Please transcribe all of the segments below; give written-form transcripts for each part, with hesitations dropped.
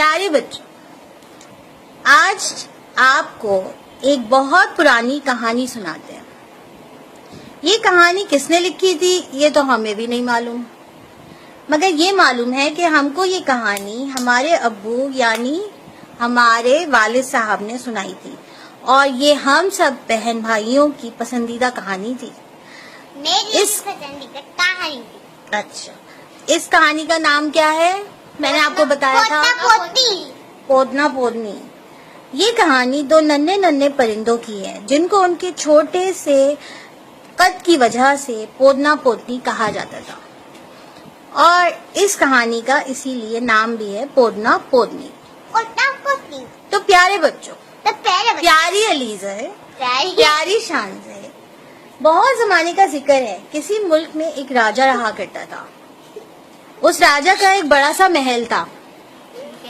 प्यारे बच्चों, आज आपको एक बहुत पुरानी कहानी सुनाते हैं। ये कहानी किसने लिखी थी ये तो हमें भी नहीं मालूम, मगर ये मालूम है कि हमको ये कहानी हमारे अब्बू यानी हमारे वालिद साहब ने सुनाई थी और ये हम सब बहन भाइयों की पसंदीदा कहानी थी। मेरी पसंदीदा कहानी थी। अच्छा, इस कहानी का नाम क्या है? मैंने आपको बताया था, पोदना पोदनी। ये कहानी दो नन्हे नन्हे परिंदों की है जिनको उनके छोटे से कद की वजह से पोदना पोदनी कहा जाता था और इस कहानी का इसीलिए नाम भी है पोदना पोदनी। तो प्यारे बच्चों, प्यारी अलीज़ा है, प्यारी शान से बहुत जमाने का जिक्र है। किसी मुल्क में एक राजा रहा करता था। उस राजा का एक बड़ा सा महल था।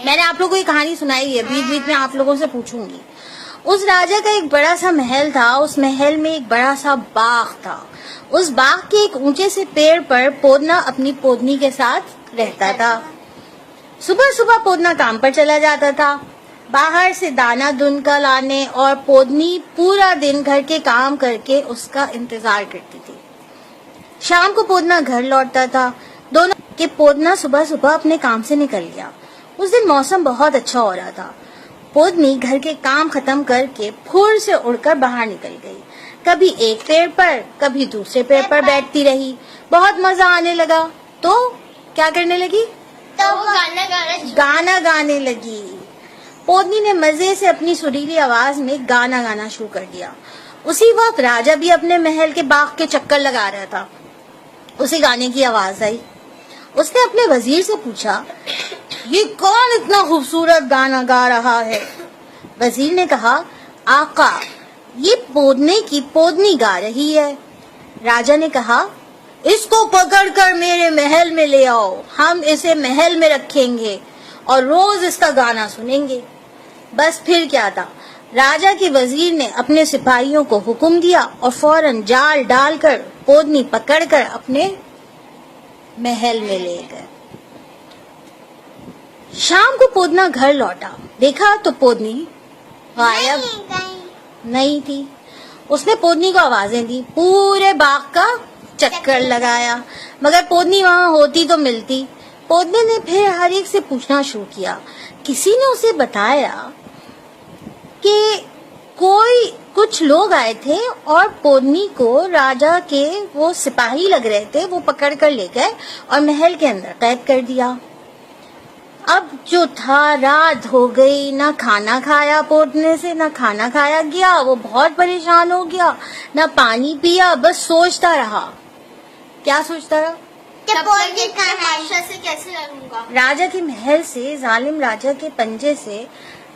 मैंने आप लोगों को ये कहानी सुनाई है, बीच बीच में आप लोगों से पूछूंगी। उस राजा का एक बड़ा सा महल था। उस महल में एक बड़ा सा बाग था। उस बाग के एक ऊंचे से पेड़ पर पोदना अपनी पोदनी के साथ रहता था। सुबह सुबह पोदना काम पर चला जाता था, बाहर से दाना ढूंढ कर लाने, और पोदनी पूरा दिन घर के काम करके उसका इंतजार करती थी। शाम को पोदना घर लौटता था। दोनों के पोदना सुबह सुबह अपने काम से निकल गया। उस दिन मौसम बहुत अच्छा हो रहा था। पोदनी घर के काम खत्म करके फुर से उड़कर बाहर निकल गई। कभी एक पेड़ पर कभी दूसरे पेड़ पर बैठती रही। बहुत मजा आने लगा तो क्या करने लगी? तो वो गाना गाने लगी। पोदनी ने मजे से अपनी सुरीली आवाज में गाना गाना शुरू कर दिया। उसी वक्त राजा भी अपने महल के बाग के चक्कर लगा रहा था। उसे गाने की आवाज आई। उसने अपने वजीर से पूछा, ये कौन इतना खूबसूरत गाना गा रहा है? वजीर ने कहा, आका, ये पोदने की पोदनी गा रही है। राजा ने कहा, इसको पकड़कर मेरे महल में ले आओ। हम इसे महल में रखेंगे और रोज इसका गाना सुनेंगे। बस फिर क्या था, राजा के वजीर ने अपने सिपाहियों को हुक्म दिया और फौरन जाल डालकर पोदनी पकड़कर अपने महल में ले गए। शाम को पोदना घर लौटा। देखा तो पोदनी गायब नहीं थी। उसने पोदनी को आवाजें दी, पूरे बाग का चक्कर लगाया, मगर पोदनी वहां होती तो मिलती। पोदने ने फिर हर एक से पूछना शुरू किया। किसी ने उसे बताया कि कुछ लोग आए थे और पोदनी को राजा के वो सिपाही लग रहे थे, वो पकड़ कर ले गए और महल के अंदर कैद कर दिया। अब जो था, रात हो गई, ना खाना खाया पोदने से, ना खाना खाया गया। वो बहुत परेशान हो गया, ना पानी पिया, बस सोचता रहा। क्या सोचता रहा? से कैसे लड़ूंगा? राजा के महल से, जालिम राजा के पंजे से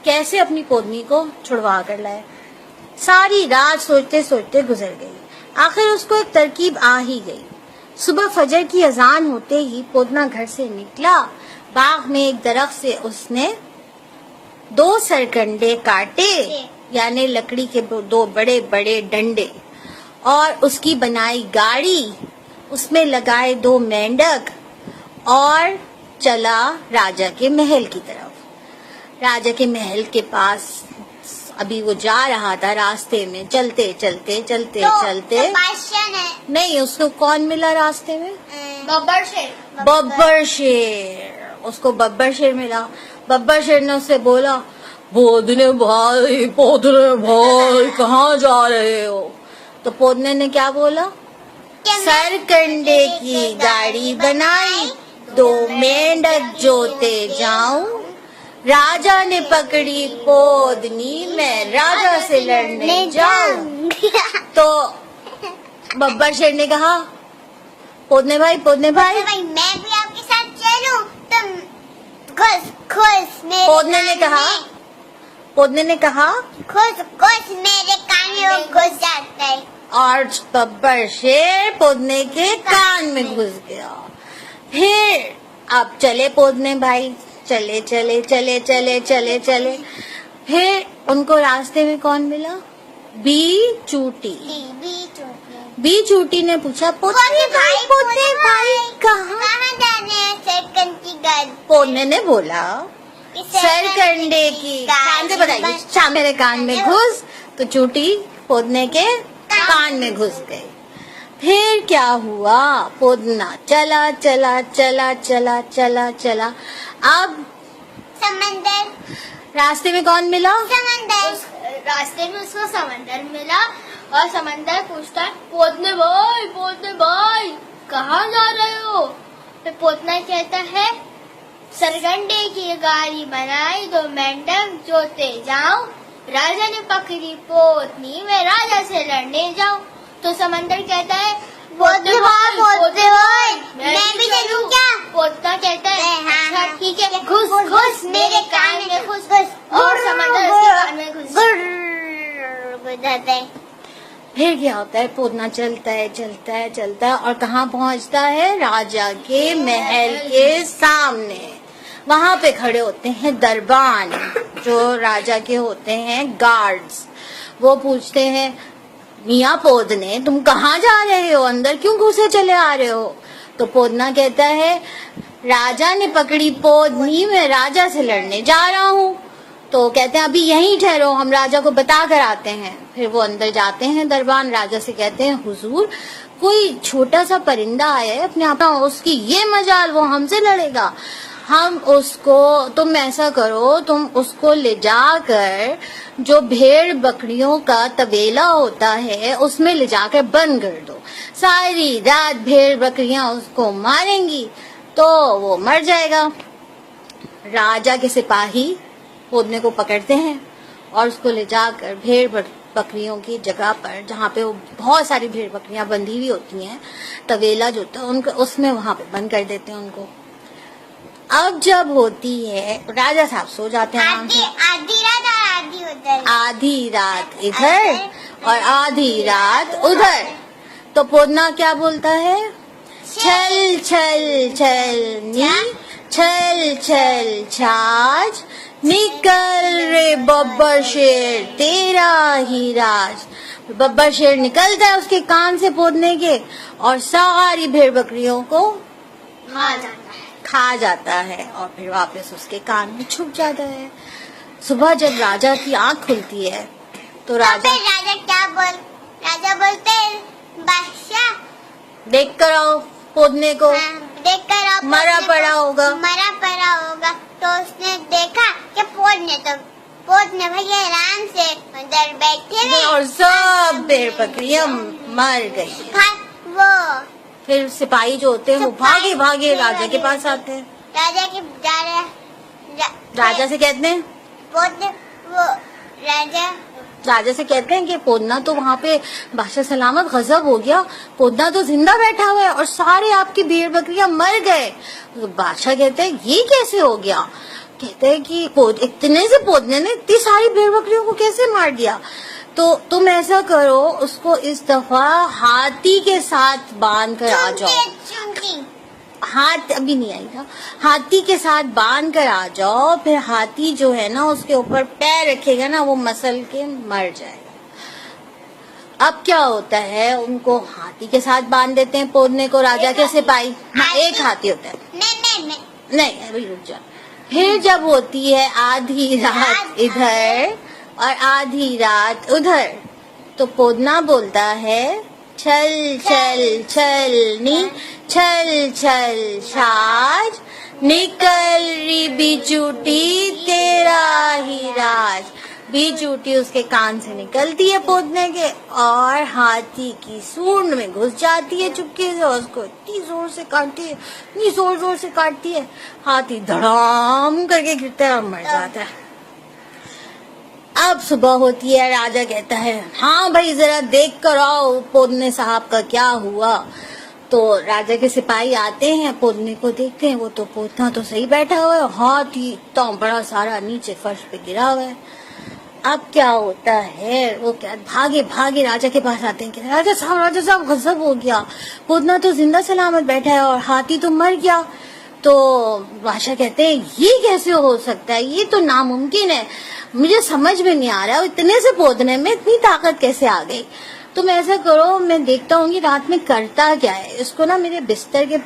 कैसे अपनी पोदनी को छुड़वा कर लाए। सारी रात सोचते सोचते गुजर गई। आखिर उसको एक तरकीब आ ही गई। सुबह फजर की अजान होते ही पोदना घर से निकला। बाग में एक दरख्त से उसने 2 सरकंडे काटे, यानी लकड़ी के 2 बड़े बड़े डंडे, और उसकी बनाई गाड़ी, उसमें लगाए 2 मेंढक और चला राजा के महल की तरफ। राजा के महल के पास अभी वो जा रहा था। रास्ते में चलते चलते चलते चलते नहीं, उसको कौन मिला रास्ते में? बब्बर शेर। उसको बब्बर शेर मिला। बब्बर शेर ने उससे बोला, पोदने भाई कहाँ जा रहे हो? तो पोदने ने क्या बोला? सरकंडे की गाड़ी बनाई, 2 मेंढक जोते जाऊं, राजा ने पकड़ी पोदनी, मैं राजा से लड़ने जाऊं। तो बब्बर शेर ने कहा, पोदने भाई मैं भी आपके साथ चलूं? तुम खुश पोदने ने कहा खुश मेरे कान में घुस जाता है। और बब्बर शेर पोदने के कान में घुस गया। फिर अब चले पोदने भाई, चले चले चले चले चले चले। फिर उनको रास्ते में कौन मिला? बी चूटी। बी चूटी ने पूछा, पोदने भाई कहाँ जाने हैं? सरकंड की गाड़ी। पोदने ने बोला, सरकंडे की कान से बताइए, शाम मेरे कान में घुस तो चूटी पोदने के कान में घुस गई। फिर क्या हुआ, पोदना चला चला चला चला चला चला। अब समंदर, रास्ते में कौन मिला? समंदर। रास्ते में उसको समंदर मिला और समंदर पूछता है, पोतने भाई कहाँ जा रहे हो? फिर पोतना कहता है, सरगंडे की गाड़ी बनाई दो मैडम, जोते जाऊं। राजा ने पकड़ी पोतनी, मैं राजा से लड़ने जाऊं। तो समंदर कहता है, पोतने भाई, मैं भी चलूं क्या? पोतना कहता है, हाँ, अच्छा हाँ, ठीक है, घुस घुस मेरे कान में घुस घुस। और समंदर उसके कान में घुस। जाते। फिर क्या होता है, पोदना चलता है चलता है चलता है और कहाँ पहुँचता है? राजा के महल के सामने। वहाँ पे खड़े होते हैं दरबान, जो राजा के होते हैं गार्ड्स। वो पूछते हैं, मियाँ पोदने तुम कहाँ जा रहे हो, अंदर क्यों घुसे चले आ रहे हो? तो पोदना कहता है, राजा ने पकड़ी पोदनी, मैं राजा से लड़ने जा रहा हूँ। तो कहते हैं अभी यहीं ठहरो, हम राजा को बता कर आते हैं। फिर वो अंदर जाते हैं दरबान, राजा से कहते हैं, हुजूर कोई छोटा सा परिंदा आया है अपने आप, उसकी ये मजाल वो हमसे लड़ेगा। हम उसको, तुम ऐसा करो, तुम उसको ले जाकर जो भेड़ बकरियों का तबेला होता है उसमें ले जाकर बंद कर दो। सारी रात भेड़ बकरियां उसको मारेंगी तो वो मर जाएगा। राजा के सिपाही पोदने को पकड़ते हैं और उसको ले जाकर भेड़ बकरियों की जगह पर, जहाँ पे वो बहुत सारी भेड़ बकरियां बंधी हुई होती हैं, तबेला जो होता है उनको, उसमें वहाँ पे बंद कर देते हैं उनको। अब जब होती है, राजा साहब सो जाते हैं आराम से। आधी रात और आधी उधर। आधी रात इधर और आधी रात उधर। तो पोदना क्या बोलता है? छल छल छल नी, छल छल छाछ, निकल रे बब्बर शेर तेरा ही राज। बब्बर शेर निकलता है उसके कान से पोदने के और सारी भेड़ बकरियों को खा जाता है और फिर वापस उसके कान में छुप जाता है। सुबह जब राजा की आंख खुलती है तो राजा राजा बोलते हैं, बादशाह देख कर आओ पोदने को, देख कर आप मरा पड़ा होगा। तो उसने देखा कि पोदने भैया आराम से उधर बैठे हुए और सब भेड़ बकरियां मर गई। वो फिर सिपाही जो होते हैं वो भागे भागे राजा के पास आते हैं। राजा के राजा से कहते हैं, राजा से कहते हैं कि पोदना तो वहाँ पे बादशाह सलामत गजब हो गया, पोदना तो जिंदा बैठा हुआ है और सारे आपकी भेड़ बकरियां मर गए। तो बादशाह कहते हैं ये कैसे हो गया? कहते हैं कि इतने से पोदने ने इतनी सारी भेड़ बकरियों को कैसे मार दिया? तो तुम ऐसा करो, उसको इस दफा हाथी के साथ बांध कर आ जाओ। हाथ अभी नहीं आएगा, हाथी के साथ बांध कर आ जाओ। फिर हाथी जो है ना उसके ऊपर पैर रखेगा ना, वो मसल के मर जाएगा। अब क्या होता है, उनको हाथी के साथ बांध देते हैं पोदने को, राजा के सिपाही। एक हाथी होता है। नहीं अभी रुक जा। फिर जब होती है आधी रात इधर और आधी रात उधर, तो पोदना बोलता है, छल छल छल नी, छल छल छाछ, निकल री बिचूटी तेरा ही राज। बिचूटी उसके कान से निकलती है पोदने के और हाथी की सूंड में घुस जाती है चुपके से, उसको इतनी जोर से काटती है, इतनी जोर से काटती है, हाथी धड़ाम करके गिरता है और मर जाता है। अब सुबह होती है, राजा कहता है, हाँ भाई जरा देख कर आओ पोदने साहब का क्या हुआ। तो राजा के सिपाही आते हैं, पोदने को देखते हैं, वो तो पोदना तो सही बैठा हुआ है, हाथी इतना बड़ा सारा नीचे फर्श पे गिरा हुआ है। अब क्या होता है, वो क्या भागे भागे राजा के पास आते हैं कि राजा साहब गजब हो गया, पोदना तो जिंदा सलामत बैठा है और हाथी तो मर गया। तो बादशाह कहते हैं ये कैसे हो सकता है, ये तो नामुमकिन है, मुझे समझ में नहीं आ रहा है इतने से पोदने में इतनी ताकत कैसे आ गई। तुम ऐसा करो, मैं देखता हूँ कि रात में करता क्या है। इसको ना मेरे बिस्तर के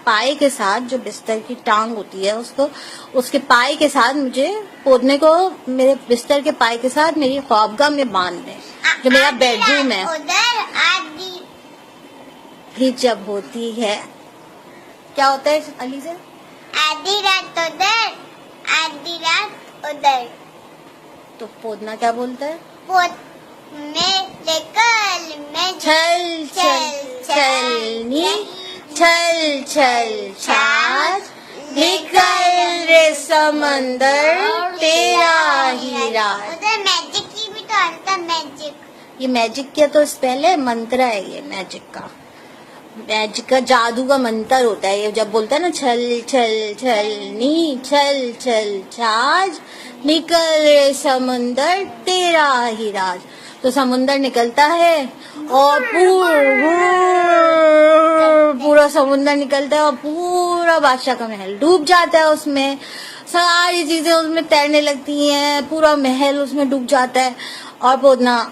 पाए के साथ, जो बिस्तर की टांग होती है उसको, उसके पाए के साथ मुझे पोदने को मेरे बिस्तर के पाए के साथ मेरी ख्वाबगाह में बांध दे, जो मेरा बेडरूम है। उधर आधी भी जब होती है, क्या होता है अली से? आधी रात उधर, आधी रात उधर। तो पोदना क्या बोलता है? पोत में लेकर मैं चल चल चलनी, चल चल छाछ, निकल रे समंदर तेरा ही राज। उधर मैजिक की भी तो आता, मैजिक। ये मैजिक क्या तो स्पेल है, मंत्र है ये मैजिक का। मैजिक का जादू का मंत्र होता है ये, जब बोलता है ना छल छल छलनी, चल चल छाछ, निकल रे समंदर तेरा ही राज। तो समुंदर निकलता है और पूरा समुंदर निकलता है और पूरा बादशाह का महल डूब जाता है उसमें। सारी चीजें उसमें तैरने लगती हैं, पूरा महल उसमें डूब जाता है और पोदना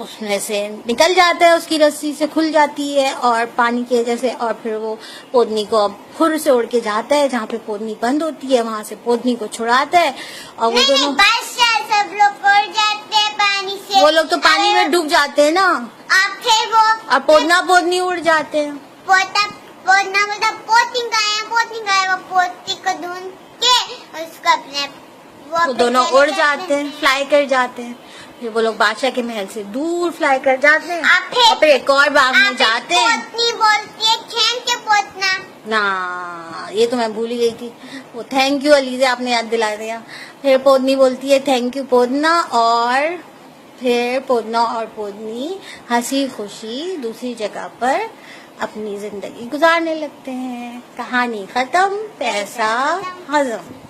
उसमें से निकल जाता है, उसकी रस्सी से खुल जाती है और पानी के जैसे, और फिर वो पोदनी को अब खुर से उड़ के जाता है जहाँ पे पोदनी बंद होती है, वहाँ से पोदनी को छुड़ाता है और वो दोनों बादशाह सब लोग उड़ जाते हैं पानी से। वो लोग तो पानी में डूब जाते हैं ना, अब फिर वो और पोदना पोदनी उड़ जाते हैं। पोतना मतलब पोती गया, वो पोती को ढूंढ के उसको अपने वो दोनों उड़ जाते हैं, फ्लाई कर जाते हैं। फिर वो लोग बादशाह के महल से दूर फ्लाई कर जाते हैं और फिर एक और बाग में जाते हैं। पोतनी बोलती है थैंक यू पोतना। ना, ये तो मैं भूल ही गई थी, वो थैंक यू अली से आपने याद दिला दिया। फिर पोदनी बोलती है थैंक यू पोदना, और फिर पोदना और पोदनी हंसी खुशी दूसरी जगह पर अपनी जिंदगी गुजारने लगते हैं। कहानी खत्म, पैसा हजम।